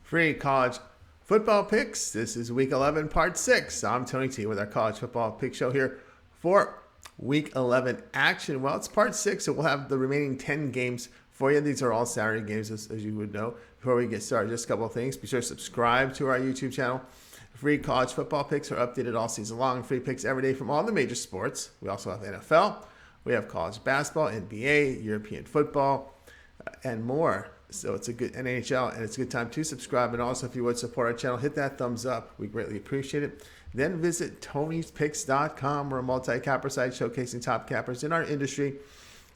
Free college football picks. This is week 11, part 6. I'm Tony T with our college football pick show here for week 11 action. Well, it's part 6, so we'll have the remaining 10 games for you. These are all Saturday games, as you would know. Before we get started, just a couple of things. Be sure to subscribe to our YouTube channel. Free college football picks are updated all season long. Free picks every day from all the major sports. We also have NFL. We have college basketball, NBA, European football, and more. So it's a good NHL, and it's a good time to subscribe. And also, if you would support our channel, hit that thumbs up. We greatly appreciate it. Then visit Tony'sPicks.com. We're a multi-capper site showcasing top cappers in our industry.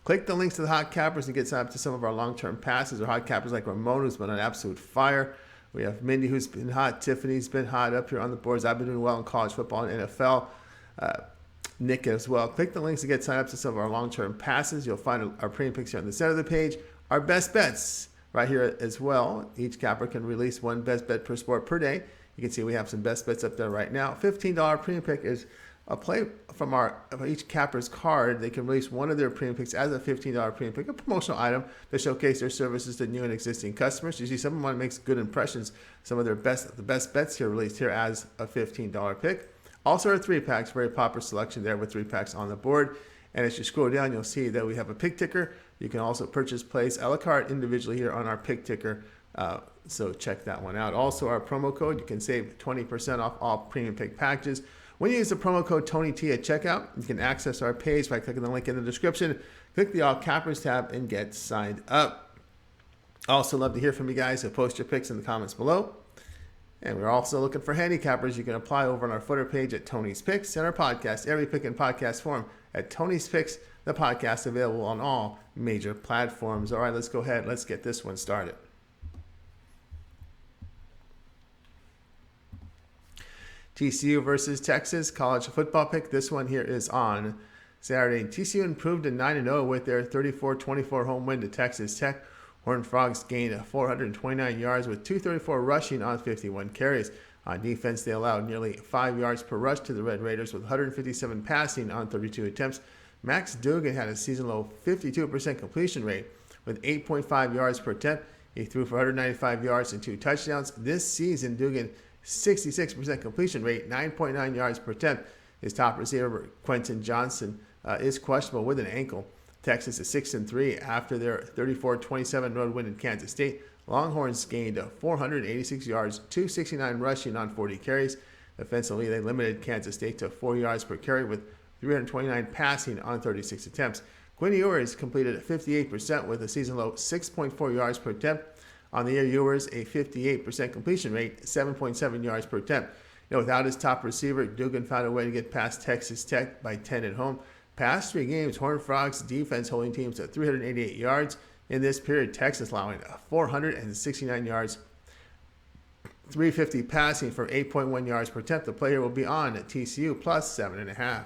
Click the links to the hot cappers and get signed up to some of our long-term passes or hot cappers like Ramon, who's been on absolute fire. We have Mindy, who's been hot. Tiffany's been hot up here on the boards. I've been doing well in college football and NFL. Nick as well. Click the links to get signed up to some of our long-term passes. You'll find our premium picks here on the center of the page. Our best bets right here as well. Each capper can release one best bet per sport per day. You can see we have some best bets up there right now. $15 premium pick is a play from each capper's card. They can release one of their premium picks as a $15 premium pick, a promotional item to showcase their services to new and existing customers. You see, someone makes good impressions. Some of the best bets here released here as a $15 pick. Also, our 3-packs, very popular selection there with 3-packs on the board. And as you scroll down, you'll see that we have a pick ticker. You can also purchase plays a la carte individually here on our pick ticker. So check that one out. Also, our promo code, you can save 20% off all premium pick packages. When you use the promo code TonyT at checkout, you can access our page by clicking the link in the description. Click the All Cappers tab and get signed up. Also, love to hear from you guys, so post your picks in the comments below. And we're also looking for handicappers. You can apply over on our footer page at Tony's Picks and our podcast, every pick in podcast form at Tony's Picks, the podcast available on all major platforms. All right, let's go ahead. Let's get this one started. TCU versus Texas, college football pick. This one here is on Saturday. TCU improved to 9-0 with their 34-24 home win to Texas Tech. Horned Frogs gained 429 yards with 234 rushing on 51 carries. On defense, they allowed nearly 5 yards per rush to the Red Raiders with 157 passing on 32 attempts. Max Duggan had a season-low 52% completion rate with 8.5 yards per attempt. He threw for 195 yards and 2 touchdowns. This season, Duggan 66% completion rate, 9.9 yards per attempt. His top receiver, Quentin Johnson, is questionable with an ankle. Texas is 6-3 after their 34-27 road win in Kansas State. Longhorns gained 486 yards, 269 rushing on 40 carries. Offensively, they limited Kansas State to 4 yards per carry with 329 passing on 36 attempts. Quinn Ewers completed 58% with a season-low 6.4 yards per attempt. On the year, Ewers a 58% completion rate, 7.7 yards per attempt. Without his top receiver, Duggan found a way to get past Texas Tech by 10 at home. Past 3 games, Horned Frogs defense holding teams to 388 yards. In this period, Texas allowing 469 yards, 350 passing for 8.1 yards per attempt. The player will be on at TCU plus 7.5.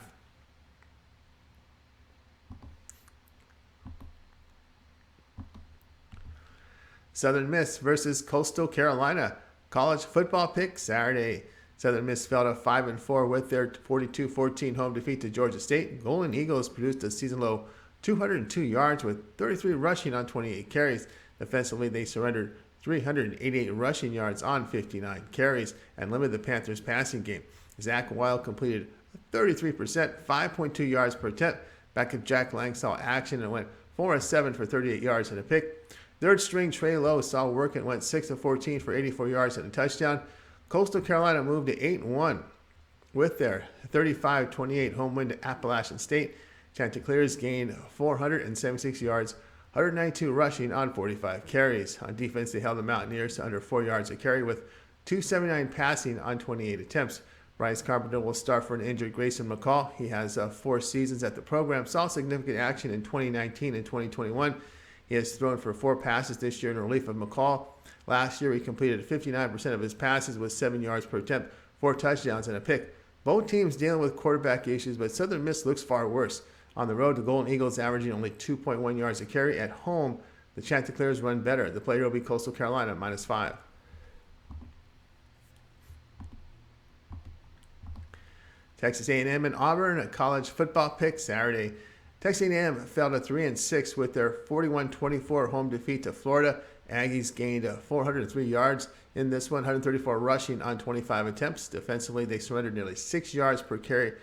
Southern Miss versus Coastal Carolina. College football pick Saturday. Southern Miss fell to 5-4 with their 42-14 home defeat to Georgia State. Golden Eagles produced a season-low 202 yards with 33 rushing on 28 carries. Defensively, they surrendered 388 rushing yards on 59 carries and limited the Panthers' passing game. Zach Wild completed 33%, 5.2 yards per attempt. Backup Jack Lang saw action and went 4-7 for 38 yards and a pick. Third string Trey Lowe saw work and went 6-14 for 84 yards and a touchdown. Coastal Carolina moved to 8-1 with their 35-28 home win to Appalachian State. Chanticleers gained 476 yards, 192 rushing on 45 carries. On defense, they held the Mountaineers to under 4 yards a carry with 279 passing on 28 attempts. Bryce Carpenter will start for an injured Grayson McCall. He has 4 seasons at the program, saw significant action in 2019 and 2021. He has thrown for 4 passes this year in relief of McCall. Last year, he completed 59% of his passes with 7 yards per attempt, 4 touchdowns, and a pick. Both teams dealing with quarterback issues, but Southern Miss looks far worse. On the road, the Golden Eagles averaging only 2.1 yards a carry. At home, the Chanticleers run better. The player will be Coastal Carolina, -5. Texas A&M and Auburn, a college football pick Saturday. Texas A&M fell to 3-6 with their 41-24 home defeat to Florida. Aggies gained 403 yards in this one, 134 rushing on 25 attempts. Defensively, they surrendered nearly 6 yards per carry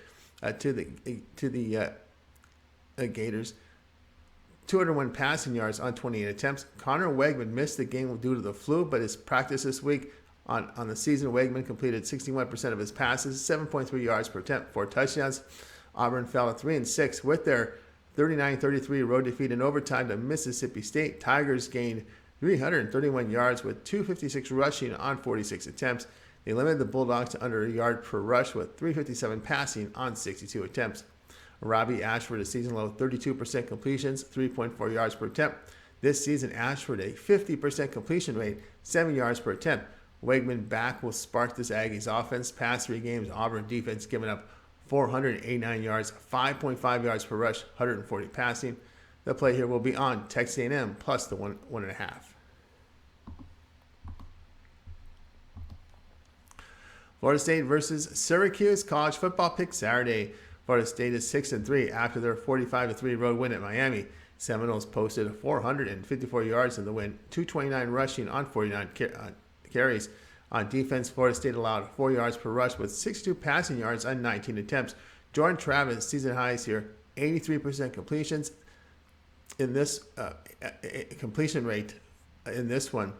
to the Gators. 201 passing yards on 28 attempts. Connor Wegman missed the game due to the flu, but his practice this week on the season, Wegman completed 61% of his passes, 7.3 yards per attempt, 4 touchdowns. Auburn fell at 3-6 with their 39-33 road defeat in overtime to Mississippi State. Tigers gained 331 yards with 256 rushing on 46 attempts. They limited the Bulldogs to under a yard per rush with 357 passing on 62 attempts. Robbie Ashford, a season-low 32% completions, 3.4 yards per attempt. This season, Ashford a 50% completion rate, 7 yards per attempt. Wegman back will spark this Aggies offense. Past 3 games, Auburn defense giving up 489 yards, 5.5 yards per rush, 140 passing. The play here will be on Texas A&M plus the 1.5. Florida State versus Syracuse, college football pick Saturday. Florida State is 6-3 after their 45-3 road win at Miami. Seminoles posted 454 yards in the win, 229 rushing on 49 carries. On defense, Florida State allowed 4 yards per rush with 62 passing yards on 19 attempts. Jordan Travis, season highs here, 83% completions in this completion rate in this one.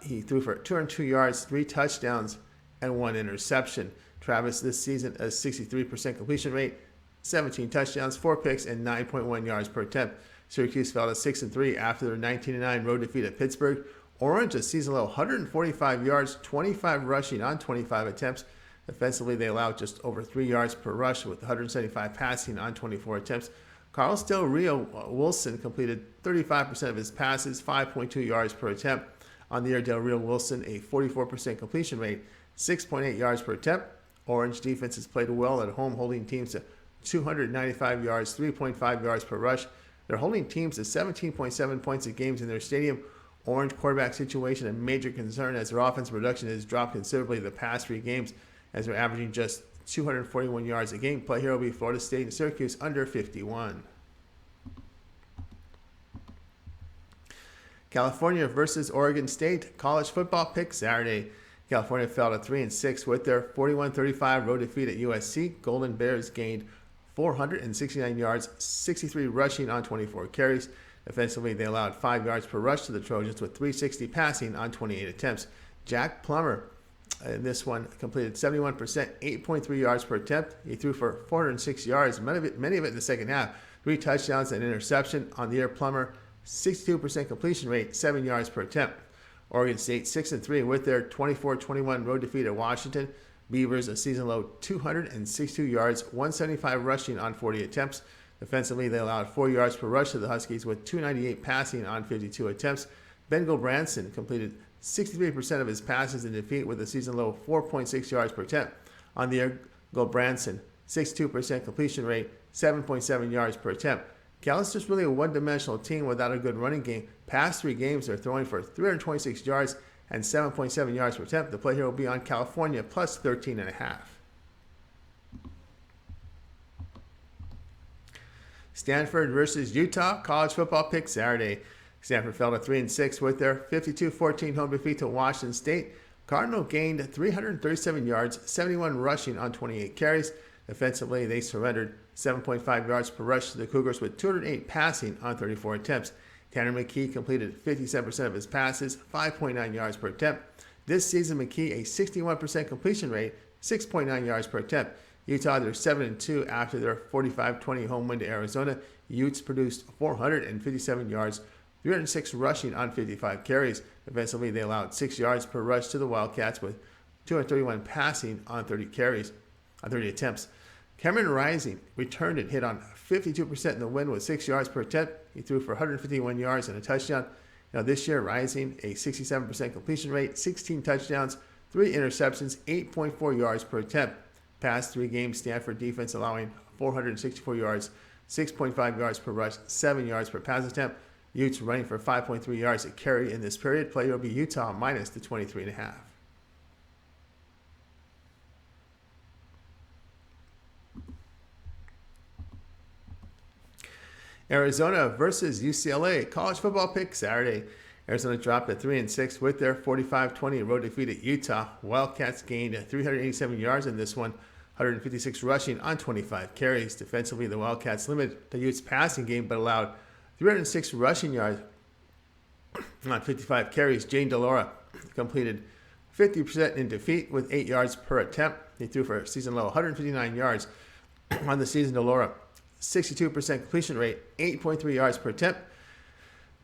He threw for 202 yards, 3 touchdowns, and 1 interception. Travis this season a 63% completion rate, 17 touchdowns, 4 picks, and 9.1 yards per attempt. Syracuse fell to 6-3 after their 19-9 road defeat at Pittsburgh. Orange, a season low 145 yards, 25 rushing on 25 attempts. Defensively, they allowed just over 3 yards per rush with 175 passing on 24 attempts. Carlos Del Rio Wilson completed 35% of his passes, 5.2 yards per attempt. On the year, Del Rio Wilson a 44% completion rate, 6.8 yards per attempt. Orange defense has played well at home, holding teams to 295 yards, 3.5 yards per rush. They're holding teams to 17.7 points a game in their stadium. Orange quarterback situation a major concern as their offensive production has dropped considerably the past 3 games as they're averaging just 241 yards a game. Play here will be Florida State and Syracuse under 51. California versus Oregon State, college football pick Saturday. California fell to 3-6 with their 41-35 road defeat at USC. Golden Bears gained 469 yards, 63 rushing on 24 carries. Offensively, they allowed 5 yards per rush to the Trojans with 360 passing on 28 attempts. Jack Plummer in this one completed 71%, 8.3 yards per attempt. He threw for 406 yards, many of it in the second half. 3 touchdowns and interception. On the year, Plummer 62% completion rate, 7 yards per attempt. Oregon State 6-3 with their 24-21 road defeat at Washington. Beavers a season low 262 yards, 175 rushing on 40 attempts. Defensively, they allowed 4 yards per rush to the Huskies with 298 passing on 52 attempts. Ben Gulbranson completed 63% of his passes in defeat with a season low 4.6 yards per attempt. On the year, Gulbranson 62% completion rate, 7.7 yards per attempt. Cal is just really a one-dimensional team without a good running game. Past 3 games, they're throwing for 326 yards and 7.7 yards per attempt. The play here will be on California plus 13.5. Stanford versus Utah, college football pick Saturday. Stanford fell to 3-6 with their 52-14 home defeat to Washington State. Cardinal gained 337 yards, 71 rushing on 28 carries. Offensively, they surrendered 7.5 yards per rush to the Cougars with 208 passing on 34 attempts. Tanner McKee completed 57% of his passes, 5.9 yards per attempt. This season, McKee a 61% completion rate, 6.9 yards per attempt. Utah, they're 7-2 after their 45-20 home win to Arizona. Utes produced 457 yards, 306 rushing on 55 carries. Offensively, they allowed 6 yards per rush to the Wildcats with 231 passing on 30 attempts. Cameron Rising returned and hit on 52% in the win with 6 yards per attempt. He threw for 151 yards and a touchdown. Now this year, Rising a 67% completion rate, 16 touchdowns, 3 interceptions, 8.4 yards per attempt. Past 3 games, Stanford defense allowing 464 yards, 6.5 yards per rush, 7 yards per pass attempt. Utes running for 5.3 yards a carry in this period. Play will be Utah minus the 23.5. Arizona versus UCLA, college football pick Saturday. Arizona dropped to 3-6 with their 45-20 road defeat at Utah. Wildcats gained 387 yards in this one, 156 rushing on 25 carries. Defensively, the Wildcats limited the Utes' passing game but allowed 306 rushing yards on 55 carries. Jane DeLaura completed 50% in defeat with 8 yards per attempt. He threw for a season low 159 yards on the season. DeLaura, 62% completion rate, 8.3 yards per attempt.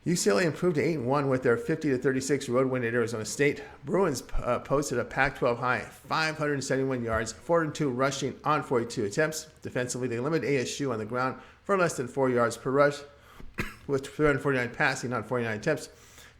UCLA improved to 8-1 with their 50-36 road win at Arizona State. Bruins posted a Pac-12 high, 571 yards, 402 rushing on 42 attempts. Defensively, they limited ASU on the ground for less than 4 yards per rush, with 349 passing on 49 attempts.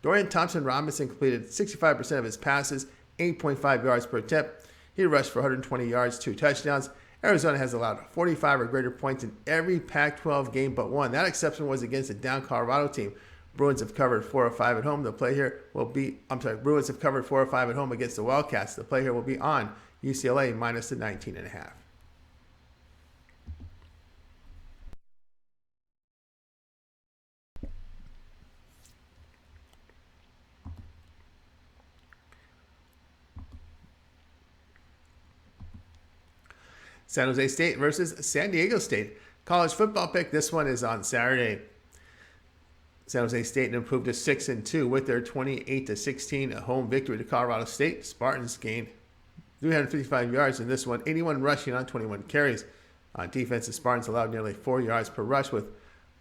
Dorian Thompson-Robinson completed 65% of his passes, 8.5 yards per attempt. He rushed for 120 yards, 2 touchdowns. Arizona has allowed 45 or greater points in every Pac-12 game but one. That exception was against a down Colorado team. Bruins have covered 4 or 5 at home. The play here will be, Bruins have covered 4 or 5 at home against the Wildcats. The play here will be on UCLA minus the 19.5. San Jose State versus San Diego State. College football pick. This one is on Saturday. San Jose State improved to 6-2 with their 28-16 home victory to Colorado State. Spartans gained 355 yards in this one, 81 rushing on 21 carries. On defense, the Spartans allowed nearly 4 yards per rush with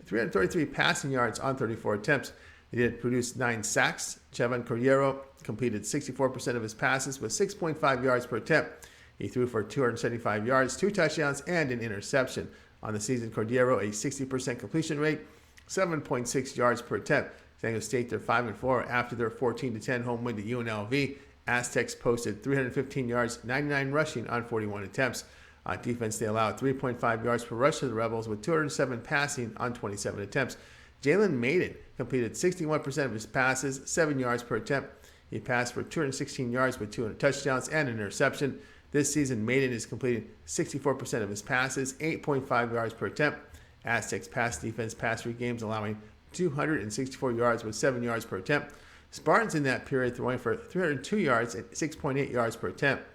333 passing yards on 34 attempts. They did produce 9 sacks. Chevan Corriero completed 64% of his passes with 6.5 yards per attempt. He threw for 275 yards, 2 touchdowns, and an interception. On the season, Corriero a 60% completion rate, 7.6 yards per attempt. San Diego State, they're 5-4 after their 14-10 home win to UNLV. Aztecs posted 315 yards, 99 rushing on 41 attempts. On defense, they allowed 3.5 yards per rush to the Rebels with 207 passing on 27 attempts. Jalen Maiden completed 61% of his passes, 7 yards per attempt. He passed for 216 yards with 2 touchdowns and an interception. This season, Maiden is completing 64% of his passes, 8.5 yards per attempt. Aztecs pass defense passed 3 games, allowing 264 yards with 7 yards per attempt. Spartans in that period throwing for 302 yards and 6.8 yards per attempt.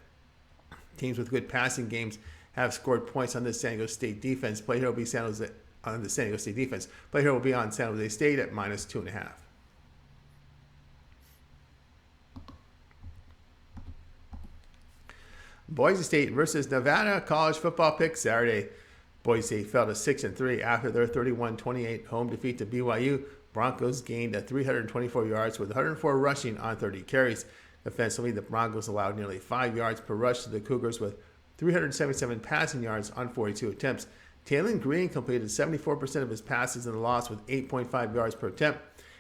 Teams with good passing games have scored points on the San Diego State defense. Play here will be San Jose on the San Diego State defense. Play here will be on San Jose State at minus 2.5. Boise State versus Nevada college football pick Saturday. Boise State fell to 6-3 after their 31-28 home defeat to BYU. Broncos gained 324 yards with 104 rushing on 30 carries. Defensively, the Broncos allowed nearly 5 yards per rush to the Cougars with 377 passing yards on 42 attempts. Taylon Green completed 74% of his passes in the loss with 8.5 yards per attempt.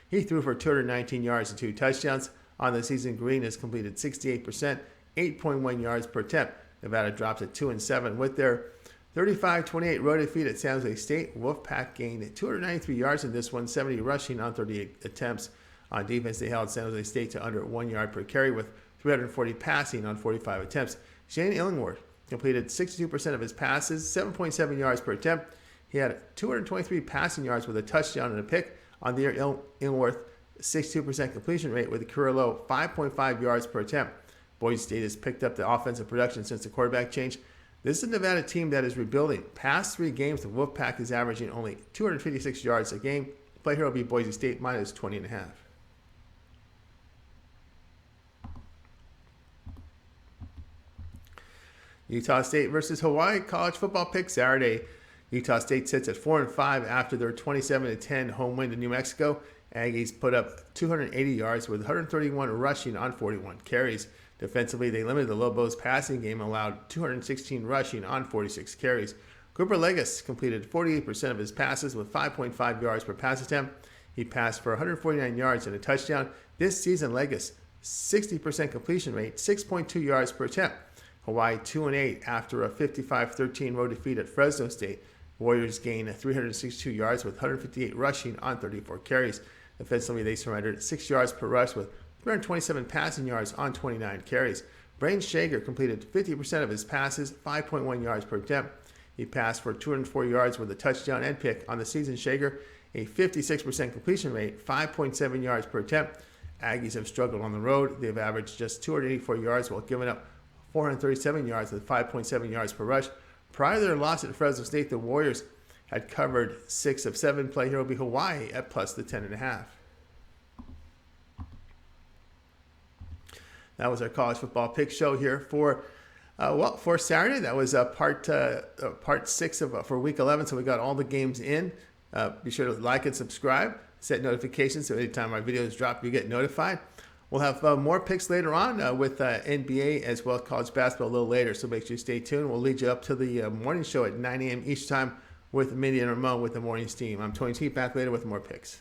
He threw for 219 yards and 2 touchdowns. On the season, Green has completed 68%, 8.1 yards per attempt. Nevada drops at 2-7 with their 35-28 road defeat at San Jose State. Wolfpack gained 293 yards in this one, 70 rushing on 38 attempts. On defense, they held San Jose State to under 1 yard per carry with 340 passing on 45 attempts. Shane Illingworth completed 62% of his passes, 7.7 yards per attempt. He had 223 passing yards with a touchdown and a pick. On the year, Illingworth 62% completion rate with a career low 5.5 yards per attempt. Boise State has picked up the offensive production since the quarterback change. This is a Nevada team that is rebuilding. Past 3 games, the Wolfpack is averaging only 256 yards a game. Play here will be Boise State minus 20.5. Utah State versus Hawaii college football pick Saturday. Utah State sits at 4-5 after their 27-10 home win to New Mexico. Aggies put up 280 yards with 131 rushing on 41 carries. Defensively, they limited the Lobos' passing game and allowed 216 rushing on 46 carries. Cooper Legas completed 48% of his passes with 5.5 yards per pass attempt. He passed for 149 yards and a touchdown. This season, Legas 60% completion rate, 6.2 yards per attempt. Hawaii 2-8 after a 55-13 road defeat at Fresno State. Warriors gained 362 yards with 158 rushing on 34 carries. Defensively, they surrendered 6 yards per rush with 327 passing yards on 29 carries. Brain Shager completed 50% of his passes, 5.1 yards per attempt. He passed for 204 yards with a touchdown and pick. On the season, Shager a 56% completion rate, 5.7 yards per attempt. Aggies have struggled on the road. They've averaged just 284 yards while giving up 437 yards with 5.7 yards per rush. Prior to their loss at Fresno State, the Warriors had covered 6 of 7. Play here will be Hawaii at plus the 10.5. That was our college football pick show here for Saturday. That was part 6 for week 11. So we got all the games in. Be sure to like and subscribe. Set notifications so anytime our videos drop, you get notified. We'll have more picks later on with NBA as well as college basketball a little later. So make sure you stay tuned. We'll lead you up to the morning show at 9 a.m. each time with Mindy and Ramon with the morning steam. I'm Tony T. Back later with more picks.